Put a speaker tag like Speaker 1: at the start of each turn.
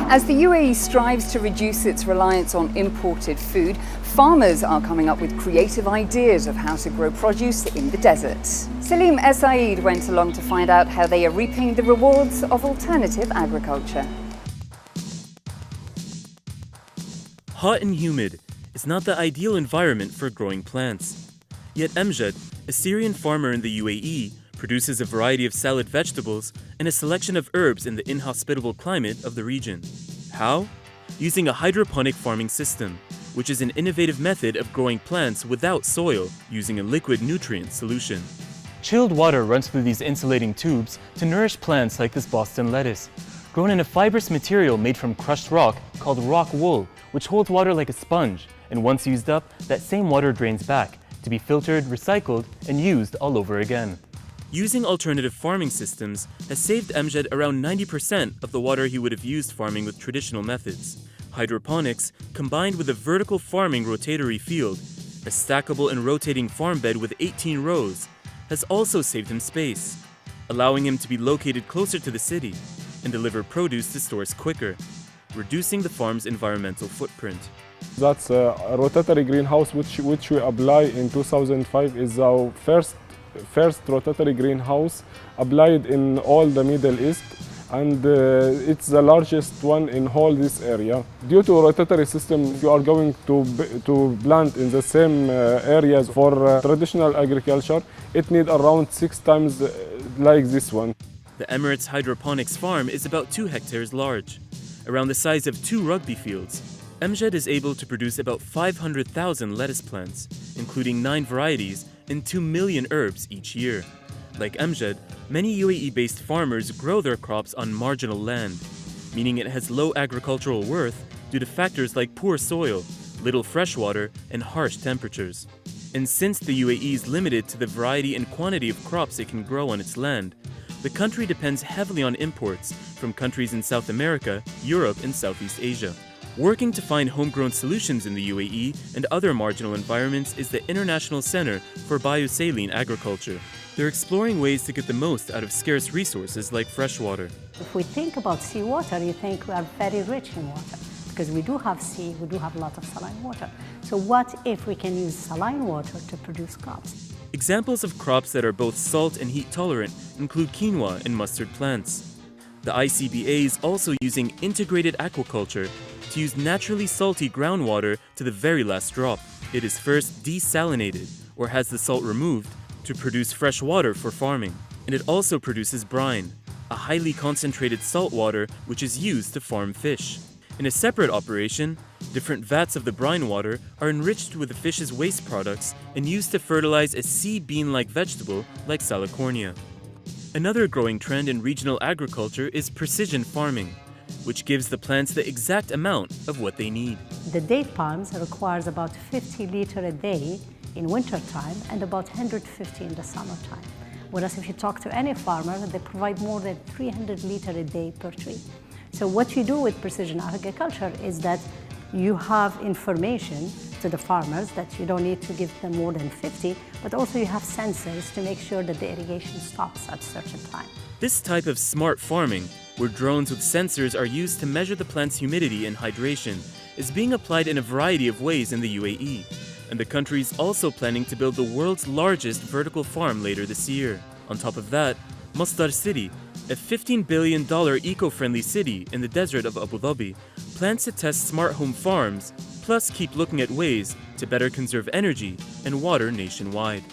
Speaker 1: As the UAE strives to reduce its reliance on imported food, farmers are coming up with creative ideas of how to grow produce in the desert. Salim El Said went along to find out how they are reaping the rewards of alternative agriculture.
Speaker 2: Hot and humid is not the ideal environment for growing plants. Yet Amjad, a Syrian farmer in the UAE, produces a variety of salad vegetables and a selection of herbs in the inhospitable climate of the region. How? Using a hydroponic farming system, which is an innovative method of growing plants without soil using a liquid nutrient solution. Chilled water runs through these insulating tubes to nourish plants like this Boston lettuce, grown in a fibrous material made from crushed rock called rock wool, which holds water like a sponge, and once used up, that same water drains back to be filtered, recycled, and used all over again. Using alternative farming systems has saved Amjad around 90% of the water he would have used farming with traditional methods. Hydroponics, combined with a vertical farming rotatory field, a stackable and rotating farm bed with 18 rows, has also saved him space, allowing him to be located closer to the city and deliver produce to stores quicker, reducing the farm's environmental footprint.
Speaker 3: That's a rotatory greenhouse which we apply in 2005 is our first rotatory greenhouse applied in all the Middle East, and it's the largest one in all this area. Due to rotatory system, you are going to plant in the same areas for traditional agriculture. It needs around 6 times like this one.
Speaker 2: The Emirates Hydroponics farm is about 2 hectares large, around the size of 2 rugby fields. Amjad is able to produce about 500,000 lettuce plants, including 9 varieties and 2 million herbs each year. Like Amjad, many UAE-based farmers grow their crops on marginal land, meaning it has low agricultural worth due to factors like poor soil, little freshwater, and harsh temperatures. And since the UAE is limited to the variety and quantity of crops it can grow on its land, the country depends heavily on imports from countries in South America, Europe, and Southeast Asia. Working to find homegrown solutions in the UAE and other marginal environments is the International Center for Biosaline Agriculture. They're exploring ways to get the most out of scarce resources like freshwater.
Speaker 4: If we think about seawater, you think we are very rich in water, because we do have sea, we do have a lot of saline water. So what if we can use saline water to produce crops?
Speaker 2: Examples of crops that are both salt and heat tolerant include quinoa and mustard plants. The ICBA is also using integrated aquaculture to use naturally salty groundwater to the very last drop. It is first desalinated, or has the salt removed, to produce fresh water for farming. And it also produces brine, a highly concentrated salt water which is used to farm fish. In a separate operation, different vats of the brine water are enriched with the fish's waste products and used to fertilize a sea bean-like vegetable like salicornia. Another growing trend in regional agriculture is precision farming, which gives the plants the exact amount of what they need.
Speaker 4: The date palms requires about 50 liters a day in winter time and about 150 in the summertime. Whereas if you talk to any farmer, they provide more than 300 liters a day per tree. So what you do with precision agriculture is that you have information to the farmers that you don't need to give them more than 50, but also you have sensors to make sure that the irrigation stops at a certain time.
Speaker 2: This type of smart farming, where drones with sensors are used to measure the plant's humidity and hydration, is being applied in a variety of ways in the UAE. And the country is also planning to build the world's largest vertical farm later this year. On top of that, Masdar City, a $15 billion eco-friendly city in the desert of Abu Dhabi, plans to test smart home farms, plus keep looking at ways to better conserve energy and water nationwide.